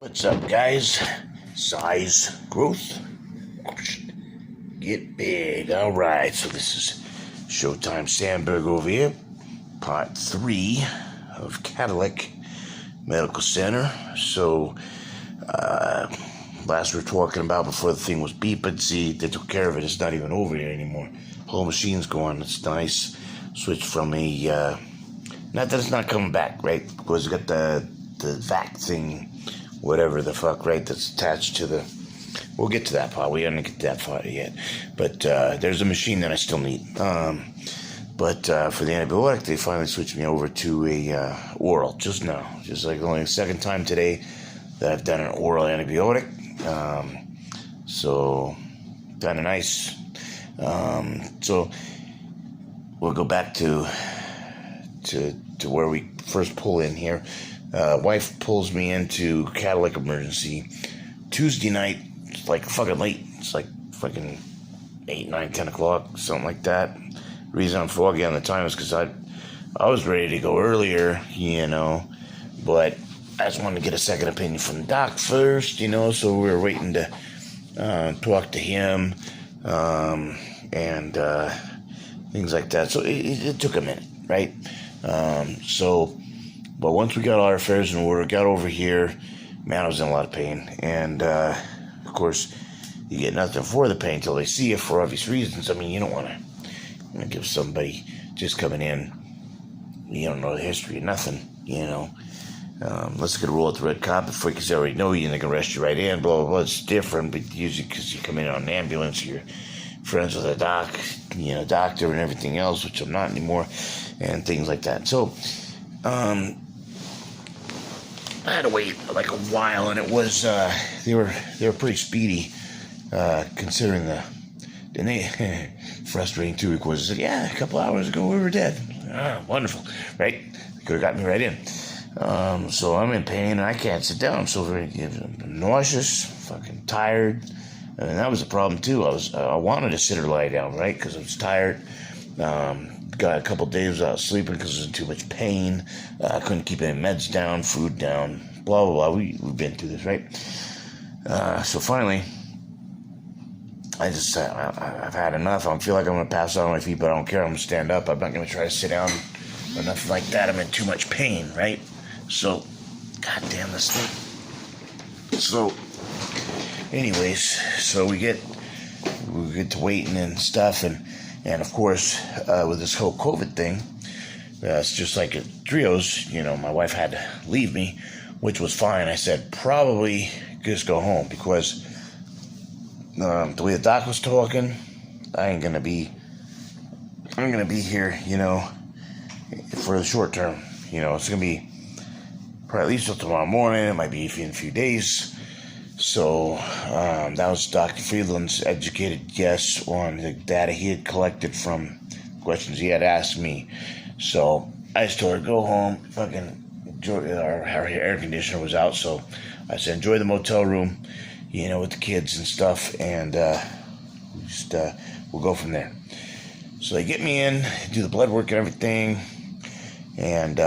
What's up, guys? Size growth. Get big. All right, so this is Showtime Sandberg over here, part 3 of Kadlec Medical Center. So, last we were talking about before the thing was beeping, see, they took care of it. It's not even over here anymore. Whole machine's going. It's nice. Switch from a, not that it's not coming back, right? Because we got the vac thing, whatever the fuck, right, that's attached to the, we'll get to that part, we haven't get that far yet, but there's a machine that I still need, but for the antibiotic, they finally switched me over to a oral, just now, just like only the second time today that I've done an oral antibiotic, so, kind of nice, so, we'll go back to where we first pull in here. Wife pulls me into Kadlec emergency Tuesday night. It's like fucking late. It's like fucking 8, 9, 10 o'clock, something like that. The reason I'm foggy on the time is because I was ready to go earlier, but I just wanted to get a second opinion from the doc first, so we were waiting to talk to him and things like that. So it took a minute, right? But once we got all our affairs in order, got over here, man, I was in a lot of pain. And, of course, you get nothing for the pain until they see you for obvious reasons. I mean, you don't want to give somebody just coming in, you don't know the history of nothing, Let's get a roll at the red carpet for you because they already know you and they can arrest you right in, blah, blah, blah. It's different, but usually because you come in on an ambulance, you're friends with a doctor and everything else, which I'm not anymore, and things like that. So, I had to wait like a while, and it was they were pretty speedy, considering the frustrating 2 week was. Yeah, a couple hours ago we were dead. Wonderful, right? They could have got me right in. So I'm in pain and I can't sit down. I'm so very nauseous, fucking tired, and that was the problem too. I wanted to sit or lie down, right? Because I was tired. Got a couple days without sleeping because I was in too much pain. I couldn't keep any meds down, food down, blah, blah, blah. We've been through this, right? So finally, I've had enough. I feel like I'm going to pass out on my feet, but I don't care. I'm going to stand up. I'm not going to try to sit down or nothing like that. I'm in too much pain, right? So, goddamn this thing. So, anyways, so we get to waiting and stuff, and of course, with this whole COVID thing, it's just like at Trios, my wife had to leave me, which was fine. I said, probably just go home because the way the doc was talking, I'm going to be here, for the short term. It's going to be probably at least till tomorrow morning. It might be in a few days. So, that was Dr. Friedland's educated guess on the data he had collected from questions he had asked me. So, I just told her, go home, fucking enjoy, our air conditioner was out, so I said, enjoy the motel room, with the kids and stuff, and, we'll go from there. So they get me in, do the blood work and everything, and,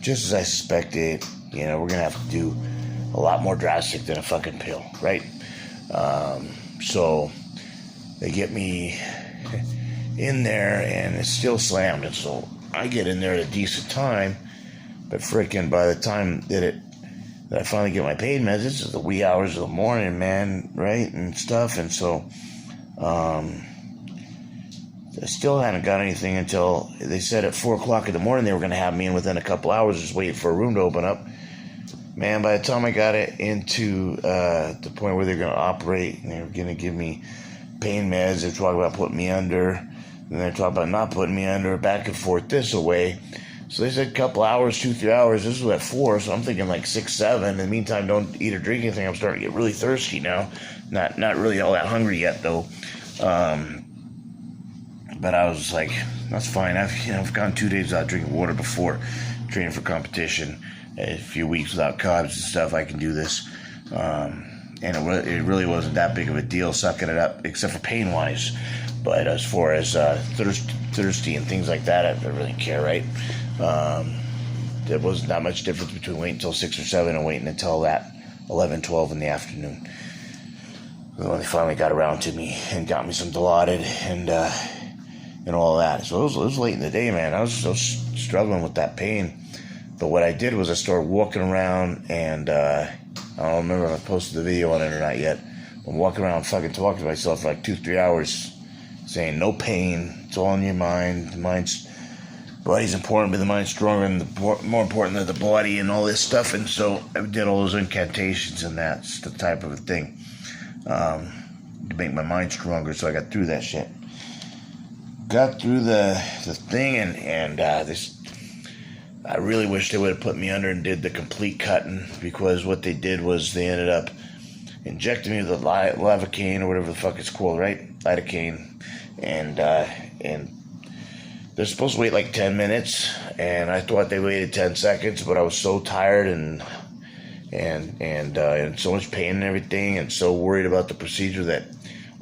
just as I suspected, we're gonna have to do a lot more drastic than a fucking pill, right? So they get me in there and it's still slammed, and so I get in there at a decent time, but freaking by the time that I finally get my pain meds, this is the wee hours of the morning, man, right, and stuff, and so I still hadn't got anything until they said at 4 o'clock in the morning they were going to have me in within a couple hours, just waiting for a room to open up. Man, by the time I got it into the point where they're going to operate, and they were going to give me pain meds, they're talking about putting me under, and they're talking about not putting me under, back and forth this away. So they said a couple hours, 2-3 hours. This was at 4, so I'm thinking like 6, 7. In the meantime, don't eat or drink anything. I'm starting to get really thirsty now. Not really all that hungry yet, though. But I was like, that's fine. I've gone 2 days without drinking water before, training for competition. A few weeks without carbs and stuff, I can do this. And it really wasn't that big of a deal sucking it up, except for pain-wise. But as far as thirsty and things like that, I don't really care, right? There wasn't that much difference between waiting until 6 or 7 and waiting until that 11, 12 in the afternoon. When they finally got around to me and got me some Dilaudid and all that. So it was late in the day, man. I was struggling with that pain. But what I did was I started walking around, and I don't remember if I posted the video on it or not yet. I'm walking around fucking talking to myself for like 2-3 hours, saying no pain, it's all in your mind. The body's important, but the mind's stronger and more important than the body and all this stuff. And so I did all those incantations, and that's the type of a thing to make my mind stronger. So I got through that shit. Got through the thing, and this. I really wish they would have put me under and did the complete cutting, because what they did was they ended up injecting me with the lidocaine or whatever the fuck it's called, right? Lidocaine, and they're supposed to wait like 10 minutes, and I thought they waited 10 seconds, but I was so tired and so much pain and everything, and so worried about the procedure that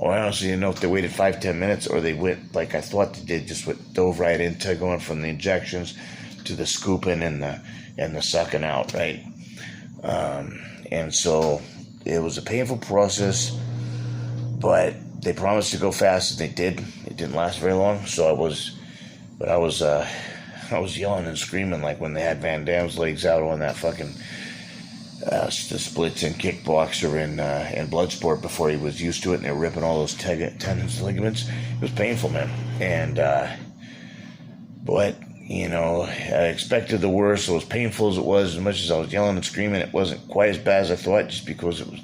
I honestly didn't know if they waited 5-10 minutes or they went like I thought they did, just dove right into going from the injections to the scooping and the sucking out, right? And so it was a painful process, but they promised to go fast, and they did. It didn't last very long, so I was yelling and screaming like when they had Van Damme's legs out on that fucking the splits and kickboxer and Bloodsport before he was used to it, and they were ripping all those tendons, ligaments. It was painful, man. And but you know, I expected the worst. So as painful as it was, as much as I was yelling and screaming, it wasn't quite as bad as I thought, just because it was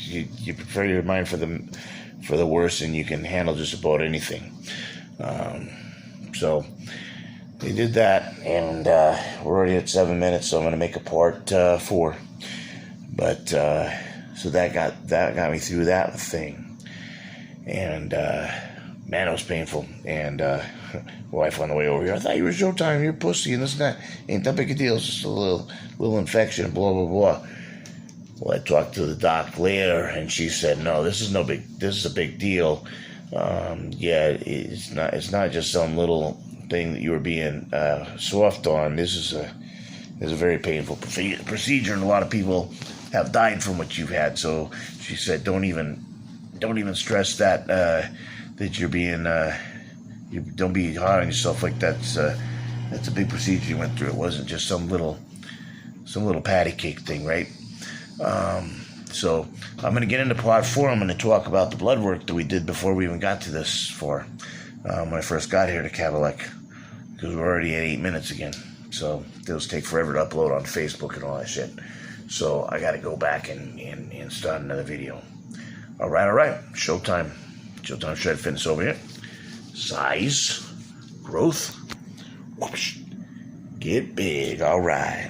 you prepare your mind for the worst, and you can handle just about anything. So they did that, and we're already at 7 minutes, so I'm going to make a part 4. But so that got me through that thing, and man, it was painful. And wife on the way over here, I thought you were Showtime, you're pussy, and this and that. Ain't that big a deal, it's just a little infection, blah blah blah. Well, I talked to the doc later, and she said, no, this is a big deal. Yeah, it's not just some little thing that you were being soft on. This is a very painful procedure, and a lot of people have died from what you've had. So she said, don't even stress that you're being you don't be hard on yourself like that's a big procedure you went through. It wasn't just some little patty cake thing, right? So I'm going to get into part 4. I'm going to talk about the blood work that we did before we even got to this for when I first got here to Kadlec, because we're already at 8 minutes again. So those take forever to upload on Facebook and all that shit. So I got to go back and start another video. All right. Showtime Shred Fitness over here. Size, growth, whoosh, get big. All right.